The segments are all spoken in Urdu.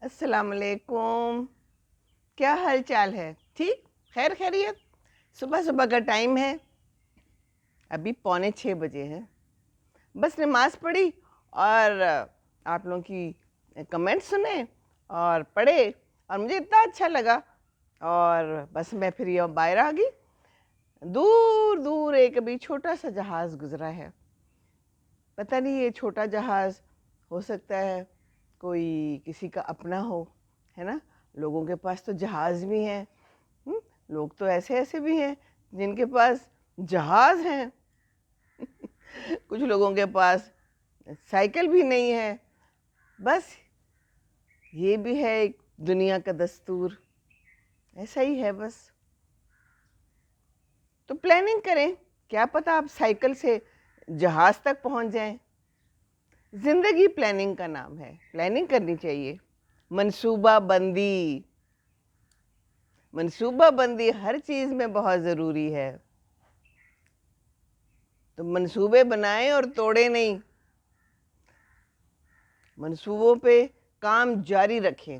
السلام علیکم. کیا حال چال ہے؟ ٹھیک، خیر خیریت. صبح صبح کا ٹائم ہے، ابھی 5:45 ہیں. بس نماز پڑھی اور آپ لوگوں کی کمنٹ سنے اور پڑھے اور مجھے اتنا اچھا لگا، اور بس میں پھر یہ باہر آ گئی. دور دور ایک ابھی چھوٹا سا جہاز گزرا ہے. پتہ نہیں یہ چھوٹا جہاز ہو سکتا ہے کوئی کسی کا اپنا ہو، ہے نا. لوگوں کے پاس تو جہاز بھی ہیں. لوگ تو ایسے ایسے بھی ہیں جن کے پاس جہاز ہیں. کچھ لوگوں کے پاس سائیکل بھی نہیں ہے. بس یہ بھی ہے ایک دنیا کا دستور، ایسا ہی ہے بس. تو پلاننگ کریں، کیا پتہ آپ سائیکل سے جہاز تک پہنچ جائیں. زندگی پلاننگ کا نام ہے، پلاننگ کرنی چاہیے. منصوبہ بندی، منصوبہ بندی ہر چیز میں بہت ضروری ہے. تو منصوبے بنائیں اور توڑے نہیں. منصوبوں پہ کام جاری رکھیں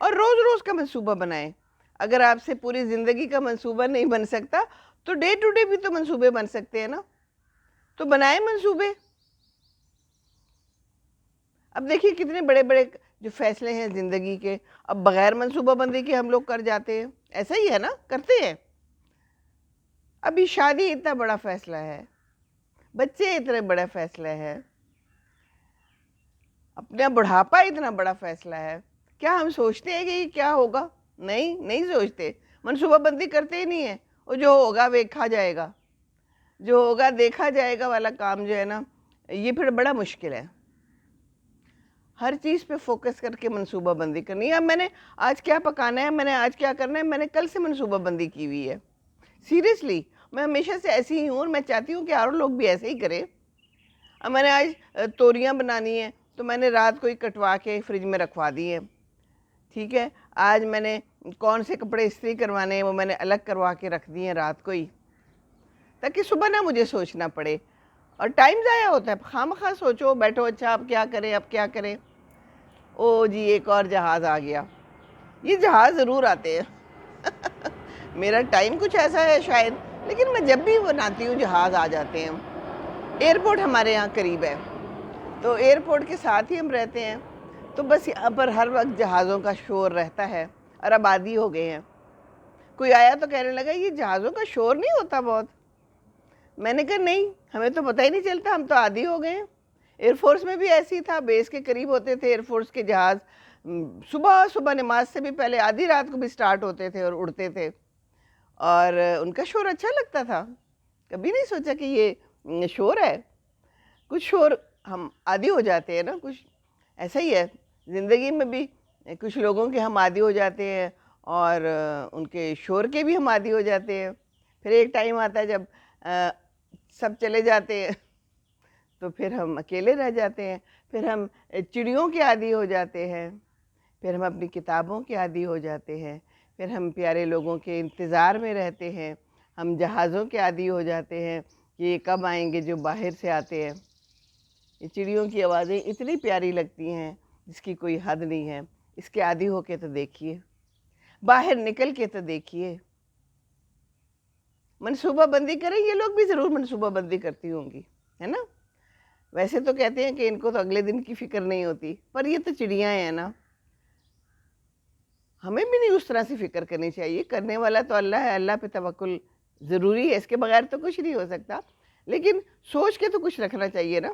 اور روز روز کا منصوبہ بنائیں. اگر آپ سے پوری زندگی کا منصوبہ نہیں بن سکتا تو ڈے ٹو ڈے بھی تو منصوبے بن سکتے ہیں نا. تو بنائیں منصوبے. اب دیکھیے کتنے بڑے بڑے جو فیصلے ہیں زندگی کے، اب بغیر منصوبہ بندی کے ہم لوگ کر جاتے ہیں. ایسا ہی ہے نا، کرتے ہیں. ابھی شادی اتنا بڑا فیصلہ ہے، بچے اتنے بڑا فیصلہ ہے، اپنا بڑھاپا اتنا بڑا فیصلہ ہے. کیا ہم سوچتے ہیں کہ یہ کیا ہوگا؟ نہیں سوچتے. منصوبہ بندی کرتے ہی نہیں ہیں. وہ جو ہوگا دیکھا جائے گا، جو ہوگا دیکھا جائے گا والا کام جو ہے نا، یہ پھر بڑا مشکل ہے. ہر چیز پہ فوکس کر کے منصوبہ بندی کرنی ہے. اب میں نے آج کیا پکانا ہے، میں نے آج کیا کرنا ہے، میں نے کل سے منصوبہ بندی کی ہوئی ہے. سیریسلی میں ہمیشہ سے ایسی ہی ہوں اور میں چاہتی ہوں کہ اور لوگ بھی ایسے ہی کریں. اب میں نے آج توریاں بنانی ہیں تو میں نے رات کو ہی کٹوا کے فریج میں رکھوا دی ہیں. ٹھیک ہے، آج میں نے کون سے کپڑے استری کروانے ہیں وہ میں نے الگ کروا کے رکھ دی ہیں رات کو ہی، تاکہ صبح نہ مجھے سوچنا پڑے. اور ٹائم ضائع ہوتا ہے، خواہ مخواہ سوچو بیٹھو اچھا اب کیا کریں اب کیا کریں. او جی ایک اور جہاز آ گیا. یہ جہاز ضرور آتے ہیں. میرا ٹائم کچھ ایسا ہے شاید، لیکن میں جب بھی بناتی ہوں جہاز آ جاتے ہیں. ایئرپورٹ ہمارے یہاں قریب ہے تو ایئرپورٹ کے ساتھ ہی ہم رہتے ہیں، تو بس یہاں پر ہر وقت جہازوں کا شور رہتا ہے اور اب عادی ہو گئے ہیں. کوئی آیا تو کہنے لگا یہ جہازوں کا شور نہیں ہوتا بہت؟ میں نے کہا نہیں، ہمیں تو پتہ ہی نہیں چلتا، ہم تو عادی ہو گئے ہیں. ایئر فورس میں بھی ایسی تھا، بیس کے قریب ہوتے تھے ایئر فورس کے جہاز. صبح صبح نماز سے بھی پہلے آدھی رات کو بھی سٹارٹ ہوتے تھے اور اڑتے تھے، اور ان کا شور اچھا لگتا تھا. کبھی نہیں سوچا کہ یہ شور ہے. کچھ شور ہم عادی ہو جاتے ہیں نا، کچھ ایسا ہی ہے زندگی میں بھی. کچھ لوگوں کے ہم عادی ہو جاتے ہیں اور ان کے شور کے بھی ہم عادی ہو جاتے ہیں. پھر ایک ٹائم آتا ہے جب سب چلے جاتے ہیں تو پھر ہم اکیلے رہ جاتے ہیں. پھر ہم چڑیوں کے عادی ہو جاتے ہیں، پھر ہم اپنی کتابوں کے عادی ہو جاتے ہیں، پھر ہم پیارے لوگوں کے انتظار میں رہتے ہیں. ہم جہازوں کے عادی ہو جاتے ہیں کہ یہ کب آئیں گے جو باہر سے آتے ہیں. یہ چڑیوں کی آوازیں اتنی پیاری لگتی ہیں جس کی کوئی حد نہیں ہے. اس کے عادی ہو کے تو دیکھیے، باہر نکل کے تو دیکھیے. منصوبہ بندی کریں. یہ لوگ بھی ضرور منصوبہ بندی کرتی ہوں گی، ہے نا. ویسے تو کہتے ہیں کہ ان کو تو اگلے دن کی فکر نہیں ہوتی، پر یہ تو چڑیاں ہیں نا. ہمیں بھی نہیں اس طرح سے فکر کرنی چاہیے. کرنے والا تو اللہ ہے، اللہ پہ توکل ضروری ہے، اس کے بغیر تو کچھ نہیں ہو سکتا. لیکن سوچ کے تو کچھ رکھنا چاہیے نا.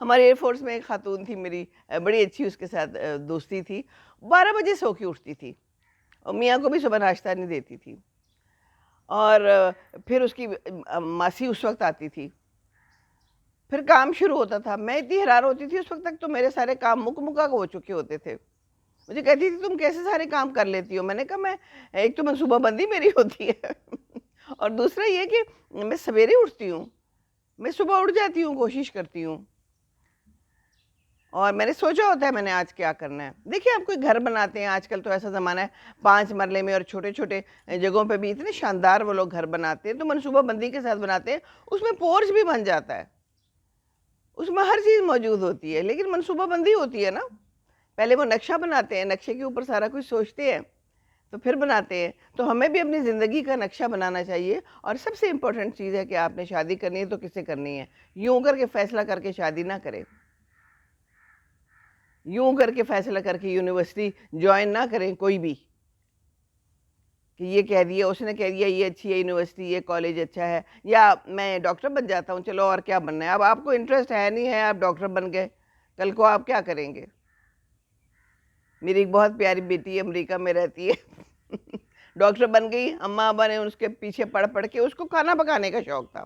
ہمارے ایئر فورس میں ایک خاتون تھی میری، بڑی اچھی اس کے ساتھ دوستی تھی. 12 بجے سو کے اٹھتی تھی اور میاں کو بھی صبح ناشتہ نہیں دیتی تھی. اور پھر اس کی ماسی اس وقت آتی تھی، پھر کام شروع ہوتا تھا. میں اتنی حیران ہوتی تھی، اس وقت تک تو میرے سارے کام مکہ ہو چکے ہوتے تھے. مجھے کہتی تھی تم کیسے سارے کام کر لیتی ہو؟ میں نے کہا میں ایک تو منصوبہ بندی میری ہوتی ہے اور دوسرا یہ کہ میں سویرے اٹھتی ہوں، میں صبح اٹھ جاتی ہوں، کوشش کرتی ہوں، اور میں نے سوچا ہوتا ہے میں نے آج کیا کرنا ہے. دیکھیں آپ کوئی گھر بناتے ہیں، آج کل تو ایسا زمانہ ہے 5 مرلے میں اور چھوٹے چھوٹے جگہوں پہ بھی اتنے شاندار وہ لوگ گھر بناتے ہیں، تو منصوبہ بندی کے ساتھ بناتے ہیں. اس میں پورچ بھی بن جاتا ہے، اس میں ہر چیز موجود ہوتی ہے، لیکن منصوبہ بندی ہوتی ہے نا. پہلے وہ نقشہ بناتے ہیں، نقشے کے اوپر سارا کچھ سوچتے ہیں تو پھر بناتے ہیں. تو ہمیں بھی اپنی زندگی کا نقشہ بنانا چاہیے. اور سب سے امپورٹنٹ چیز ہے کہ آپ نے شادی کرنی ہے تو کس سے کرنی ہے. یوں کر کے فیصلہ کر کے شادی نہ کریں، یوں کر کے فیصلہ کر کے یونیورسٹی جوائن نہ کریں کوئی بھی، کہ یہ کہہ دیا، اس نے کہہ دیا یہ اچھی ہے یونیورسٹی، یہ کالج اچھا ہے، یا میں ڈاکٹر بن جاتا ہوں، چلو اور کیا بننا ہے. اب آپ کو انٹرسٹ ہے نہیں ہے، آپ ڈاکٹر بن گئے، کل کو آپ کیا کریں گے؟ میری ایک بہت پیاری بیٹی امریکہ میں رہتی ہے ڈاکٹر بن گئی، اماں ابا نے اس کے پیچھے پڑھ پڑھ کے، اس کو کھانا پکانے کا شوق تھا،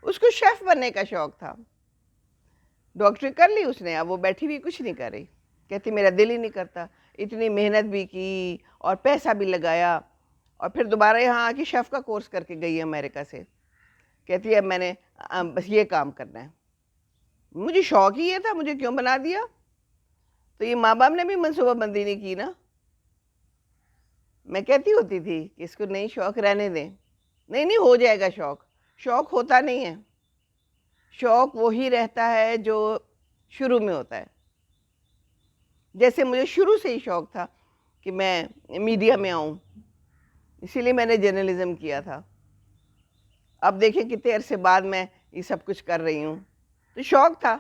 اس کو شیف بننے کا شوق تھا. ڈاکٹری کر لی اس نے، اب وہ بیٹھی ہوئی کچھ نہیں کر رہی. کہتی میرا دل ہی نہیں کرتا. اتنی محنت بھی کی اور پیسہ بھی لگایا، اور پھر دوبارہ یہاں آ کے شیف کا کورس کر کے گئی امریکہ سے. کہتی ہے اب میں نے بس یہ کام کرنا ہے. مجھے شوق ہی یہ تھا، مجھے کیوں بنا دیا؟ تو یہ ماں باپ نے بھی منصوبہ بندی نہیں کی نا. میں کہتی ہوتی تھی کہ اس کو نہیں شوق رہنے دیں، نہیں نہیں ہو جائے گا شوق. شوق ہوتا نہیں ہے، شوق وہی رہتا ہے جو شروع میں ہوتا ہے. جیسے مجھے شروع سے ہی شوق تھا کہ میں میڈیا میں آؤں، اسی لیے میں نے جرنلزم کیا تھا. اب دیکھیں کتنے عرصے بعد میں یہ سب کچھ کر رہی ہوں. تو شوق تھا.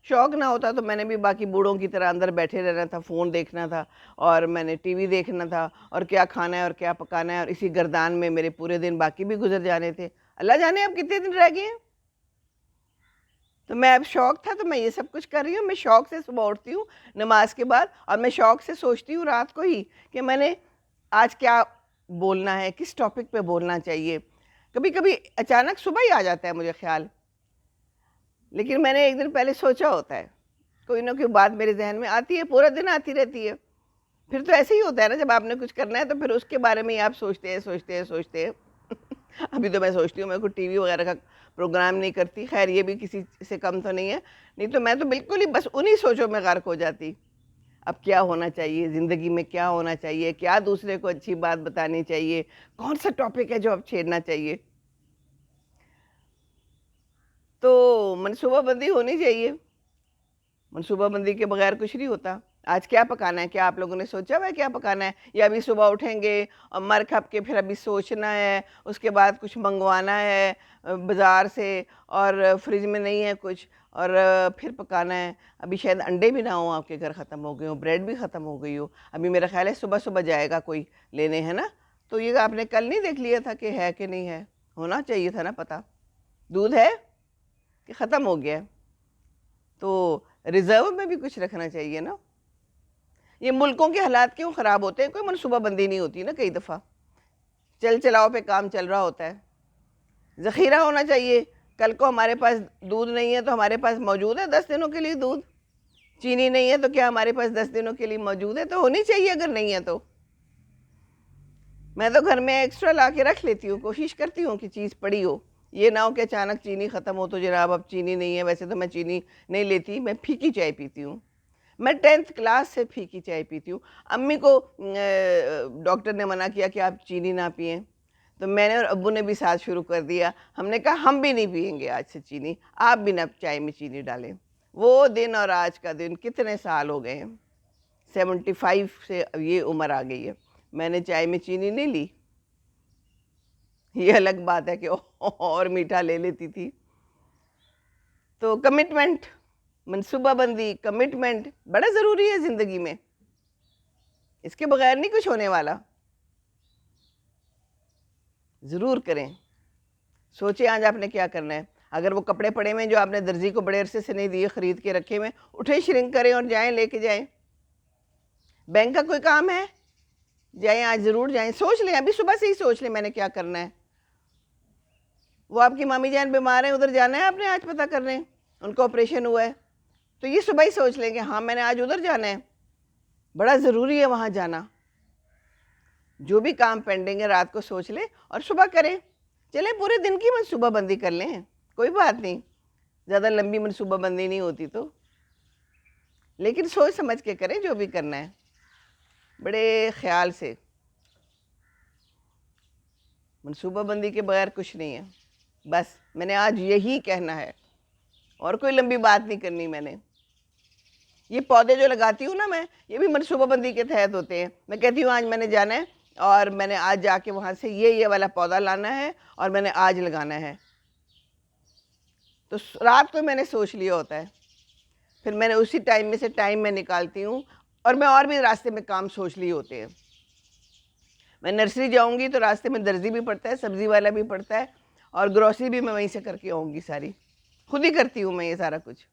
شوق نہ ہوتا تو میں نے بھی باقی بوڑھوں کی طرح اندر بیٹھے رہنا تھا، فون دیکھنا تھا، اور میں نے ٹی وی دیکھنا تھا، اور کیا کھانا ہے اور کیا پکانا ہے، اور اسی گردان میں میرے پورے دن باقی بھی گزر جانے تھے. اللہ جانے اب کتنے دن رہ گئے ہیں. تو میں اب شوق تھا تو میں یہ سب کچھ کر رہی ہوں. میں شوق سے صبح اٹھتی ہوں نماز کے بعد، اور میں شوق سے سوچتی ہوں رات کو ہی کہ میں نے آج کیا بولنا ہے، کس ٹاپک پہ بولنا چاہیے. کبھی کبھی اچانک صبح ہی آ جاتا ہے مجھے خیال، لیکن میں نے ایک دن پہلے سوچا ہوتا ہے. کوئی نہ کوئی بات میرے ذہن میں آتی ہے، پورا دن آتی رہتی ہے. پھر تو ایسے ہی ہوتا ہے نا، جب آپ نے کچھ کرنا ہے تو پھر اس کے بارے میں ہی آپ سوچتے ہیں. ابھی تو میں سوچتی ہوں میں کوئی ٹی وی وغیرہ کا پروگرام نہیں کرتی. خیر یہ بھی کسی سے کم تو نہیں ہے، نہیں تو میں تو بالکل ہی بس انہی سوچوں میں غرق ہو جاتی. اب کیا ہونا چاہیے زندگی میں، کیا ہونا چاہیے، کیا دوسرے کو اچھی بات بتانی چاہیے، کون سا ٹاپک ہے جو اب چھیڑنا چاہیے. تو منصوبہ بندی ہونی چاہیے. منصوبہ بندی کے بغیر کچھ نہیں ہوتا. آج کیا پکانا ہے، کیا آپ لوگوں نے سوچا ہوا ہے کیا پکانا ہے؟ یا ابھی صبح اٹھیں گے اور مر کھپ کے پھر ابھی سوچنا ہے، اس کے بعد کچھ منگوانا ہے بازار سے، اور فریج میں نہیں ہے کچھ، اور پھر پکانا ہے. ابھی شاید انڈے بھی نہ ہوں، آپ کے گھر ختم ہو گئے ہوں، بریڈ بھی ختم ہو گئی ہو. ابھی میرا خیال ہے صبح صبح جائے گا کوئی لینے، ہے نا. تو یہ آپ نے کل نہیں دیکھ لیا تھا کہ ہے کہ نہیں ہے؟ ہونا چاہیے تھا نا پتہ. دودھ ہے کہ ختم ہو گیا ہے؟ تو ریزرو میں بھی کچھ رکھنا چاہیے نا. یہ ملکوں کے حالات کیوں خراب ہوتے ہیں؟ کوئی منصوبہ بندی نہیں ہوتی نا. کئی دفعہ چل چلاؤ پہ کام چل رہا ہوتا ہے. ذخیرہ ہونا چاہیے. کل کو ہمارے پاس دودھ نہیں ہے تو ہمارے پاس موجود ہے 10 دنوں کے لیے دودھ. چینی نہیں ہے تو کیا ہمارے پاس 10 دنوں کے لیے موجود ہے؟ تو ہونی چاہیے. اگر نہیں ہے تو میں تو گھر میں ایکسٹرا لا کے رکھ لیتی ہوں، کوشش کرتی ہوں کہ چیز پڑی ہو. یہ نہ ہو کہ اچانک چینی ختم ہو تو جناب اب چینی نہیں ہے. ویسے تو میں چینی نہیں لیتی، میں پھیکی چائے پیتی ہوں. میں 10th کلاس سے پھیکی چائے پیتی ہوں. امی کو ڈاکٹر نے منع کیا کہ آپ چینی نہ پئیں، تو میں نے اور ابو نے بھی ساتھ شروع کر دیا. ہم نے کہا ہم بھی نہیں پئیں گے آج سے چینی، آپ بھی نہ چائے میں چینی ڈالیں. وہ دن اور آج کا دن کتنے سال ہو گئے ہیں. 75 سے یہ عمر آ گئی ہے، میں نے چائے میں چینی نہیں لی. یہ الگ بات ہے کہ اور میٹھا لے لیتی تھی. تو کمٹمنٹ، منصوبہ بندی، کمٹمنٹ بڑا ضروری ہے زندگی میں. اس کے بغیر نہیں کچھ ہونے والا. ضرور کریں. سوچیں آج آپ نے کیا کرنا ہے. اگر وہ کپڑے پڑے ہوئے جو آپ نے درزی کو بڑے عرصے سے نہیں دیے، خرید کے رکھے ہوئے، اٹھیں شرنک کریں اور جائیں لے کے جائیں. بینک کا کوئی کام ہے، جائیں آج ضرور جائیں. سوچ لیں ابھی صبح سے ہی سوچ لیں میں نے کیا کرنا ہے. وہ آپ کی مامی جان بیمار ہیں، ادھر جانا ہے آپ نے آج پتہ کرنے، ان کو آپریشن ہوا ہے، تو یہ صبح ہی سوچ لیں کہ ہاں میں نے آج ادھر جانا ہے، بڑا ضروری ہے وہاں جانا. جو بھی کام پینڈنگ ہے رات کو سوچ لیں اور صبح کریں. چلیں پورے دن کی منصوبہ بندی کر لیں، کوئی بات نہیں، زیادہ لمبی منصوبہ بندی نہیں ہوتی تو، لیکن سوچ سمجھ کے کریں جو بھی کرنا ہے، بڑے خیال سے. منصوبہ بندی کے بغیر کچھ نہیں ہے. بس میں نے آج یہی کہنا ہے. اور کوئی لمبی بات نہیں کرنی میں نے. یہ پودے جو لگاتی ہوں نا میں، یہ بھی منصوبہ بندی کے تحت ہوتے ہیں. میں کہتی ہوں آج میں نے جانا ہے اور میں نے آج جا کے وہاں سے یہ والا پودا لانا ہے اور میں نے آج لگانا ہے. تو رات کو میں نے سوچ لیا ہوتا ہے، پھر میں نے اسی ٹائم میں سے ٹائم میں نکالتی ہوں. اور میں اور بھی راستے میں کام سوچ لیے ہوتے ہیں. میں نرسری جاؤں گی تو راستے میں درزی بھی پڑتا ہے، سبزی والا بھی پڑتا ہے، اور گروسری بھی میں وہیں سے کر کے آؤں گی. ساری خود ہی کرتی ہوں میں یہ سارا کچھ.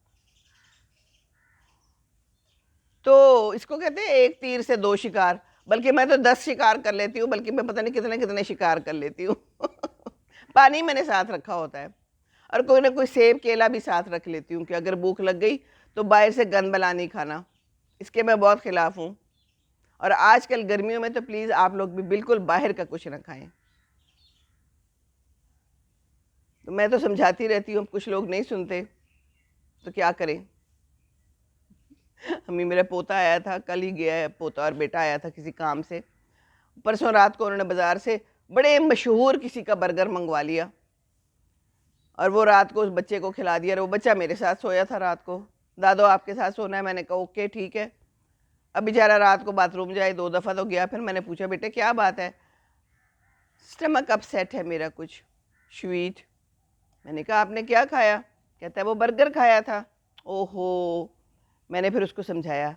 تو اس کو کہتے ہیں ایک تیر سے دو شکار، بلکہ میں تو 10 شکار کر لیتی ہوں، بلکہ میں پتہ نہیں کتنے کتنے شکار کر لیتی ہوں. پانی میں نے ساتھ رکھا ہوتا ہے، اور کوئی نہ کوئی سیب کیلا بھی ساتھ رکھ لیتی ہوں کہ اگر بھوک لگ گئی تو باہر سے گند بلا نہیں کھانا. اس کے میں بہت خلاف ہوں. اور آج کل گرمیوں میں تو پلیز آپ لوگ بھی بالکل باہر کا کچھ نہ کھائیں. تو میں تو سمجھاتی رہتی ہوں، کچھ لوگ نہیں سنتے تو کیا کریں. ہمیں میرا پوتا آیا تھا، کل ہی گیا ہے پوتا اور بیٹا آیا تھا کسی کام سے. پرسوں رات کو انہوں نے بازار سے بڑے مشہور کسی کا برگر منگوا لیا، اور وہ رات کو اس بچے کو کھلا دیا. اور وہ بچہ میرے ساتھ سویا تھا رات کو. دادو آپ کے ساتھ سونا ہے؟ میں نے کہا اوکے ٹھیک ہے. اب بیچارہ رات کو باتھ روم جائے 2 دفعہ تو گیا. پھر میں نے پوچھا بیٹے کیا بات ہے؟ سٹمک اپ سیٹ ہے میرا کچھ سویٹ. میں نے کہا آپ نے کیا کھایا؟ کہتا ہے وہ برگر کھایا تھا. اوہو. میں نے پھر اس کو سمجھایا.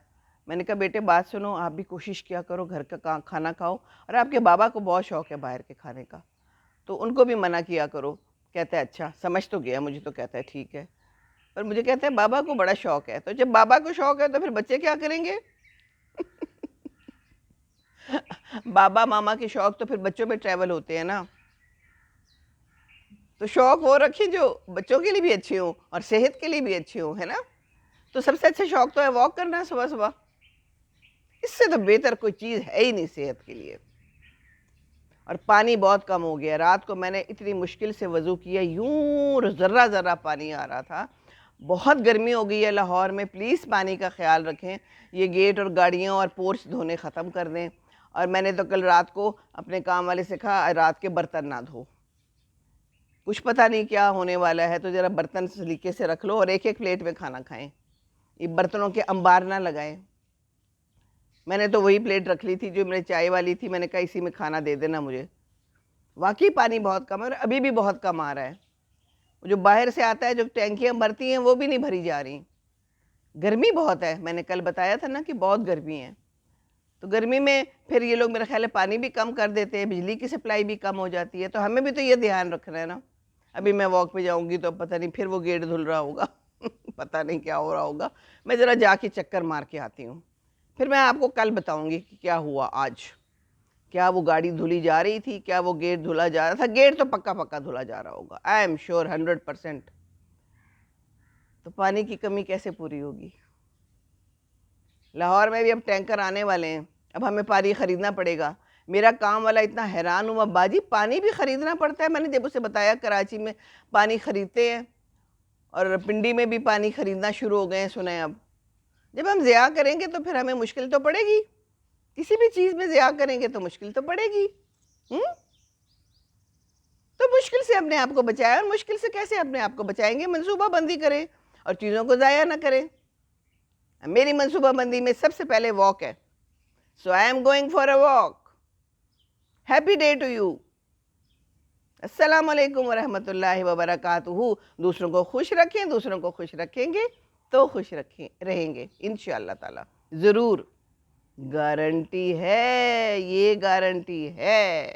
میں نے کہا بیٹے بات سنو، آپ بھی کوشش کیا کرو گھر کا کھانا کھاؤ، اور آپ کے بابا کو بہت شوق ہے باہر کے کھانے کا، تو ان کو بھی منع کیا کرو. کہتا ہے اچھا، سمجھ تو گیا مجھے. تو کہتا ہے ٹھیک ہے. پر مجھے کہتا ہے بابا کو بڑا شوق ہے. تو جب بابا کو شوق ہے تو پھر بچے کیا کریں گے؟ بابا ماما کے شوق تو پھر بچوں میں ٹریول ہوتے ہیں نا. تو شوق وہ رکھیں جو بچوں کے لیے بھی اچھے ہوں اور صحت کے لیے بھی اچھے ہوں، ہے نا. تو سب سے اچھا شوق تو ہے واک کرنا صبح صبح. اس سے تو بہتر کوئی چیز ہے ہی نہیں صحت کے لیے. اور پانی بہت کم ہو گیا. رات کو میں نے اتنی مشکل سے وضو کیا، یوں ذرہ ذرہ پانی آ رہا تھا. بہت گرمی ہو گئی ہے لاہور میں. پلیز پانی کا خیال رکھیں. یہ گیٹ اور گاڑیوں اور پورچ دھونے ختم کر دیں. اور میں نے تو کل رات کو اپنے کام والے سے کہا رات کے برتن نہ دھو، کچھ پتہ نہیں کیا ہونے والا ہے، تو ذرا برتن سلیقے سے رکھ لو اور ایک ایک پلیٹ میں کھانا کھائیں. یہ برتنوں کے انبار نہ لگائیں. میں نے تو وہی پلیٹ رکھ لی تھی جو میرے چائے والی تھی. میں نے کہا اسی میں کھانا دے دینا مجھے. واقعی پانی بہت کم ہے، اور ابھی بھی بہت کم آ رہا ہے. جو باہر سے آتا ہے، جو ٹینکیاں بھرتی ہیں وہ بھی نہیں بھری جا رہی. گرمی بہت ہے. میں نے کل بتایا تھا نا کہ بہت گرمی ہے. تو گرمی میں پھر یہ لوگ میرا خیال ہے پانی بھی کم کر دیتے ہیں، بجلی کی سپلائی بھی کم ہو جاتی ہے. تو ہمیں بھی تو یہ دھیان رکھنا ہے نا. ابھی میں واک پہ جاؤں گی تو پتہ نہیں پھر وہ گیٹ دھل رہا ہوگا. پتہ نہیں کیا ہو رہا ہوگا. میں ذرا جا کے چکر مار کے آتی ہوں، پھر میں آپ کو کل بتاؤں گی کہ کیا ہوا آج. کیا وہ گاڑی دھلی جا رہی تھی؟ کیا وہ گیٹ دھلا جا رہا تھا؟ گیٹ تو پکا پکا دھلا جا رہا ہوگا، آئی ایم شیور 100%. تو پانی کی کمی کیسے پوری ہوگی؟ لاہور میں بھی اب ٹینکر آنے والے ہیں. اب ہمیں پانی خریدنا پڑے گا. میرا کام والا اتنا حیران ہوا، باجی پانی بھی خریدنا پڑتا ہے؟ میں نے جب اسے بتایا کراچی میں پانی خریدتے ہیں، اور پنڈی میں بھی پانی خریدنا شروع ہو گئے ہیں سنیں. اب جب ہم ضیاع کریں گے تو پھر ہمیں مشکل تو پڑے گی. کسی بھی چیز میں ضیاع کریں گے تو مشکل تو پڑے گی. تو مشکل سے اپنے آپ کو بچائیں. اور مشکل سے کیسے اپنے آپ کو بچائیں گے؟ منصوبہ بندی کریں اور چیزوں کو ضائع نہ کریں. میری منصوبہ بندی میں سب سے پہلے واک ہے. So I am going for a walk. Happy day to you. السلام علیکم ورحمۃ اللہ وبرکاتہ. دوسروں کو خوش رکھیں، دوسروں کو خوش رکھیں گے تو خوش رہیں گے انشاءاللہ تعالی. ضرور. گارنٹی ہے، یہ گارنٹی ہے.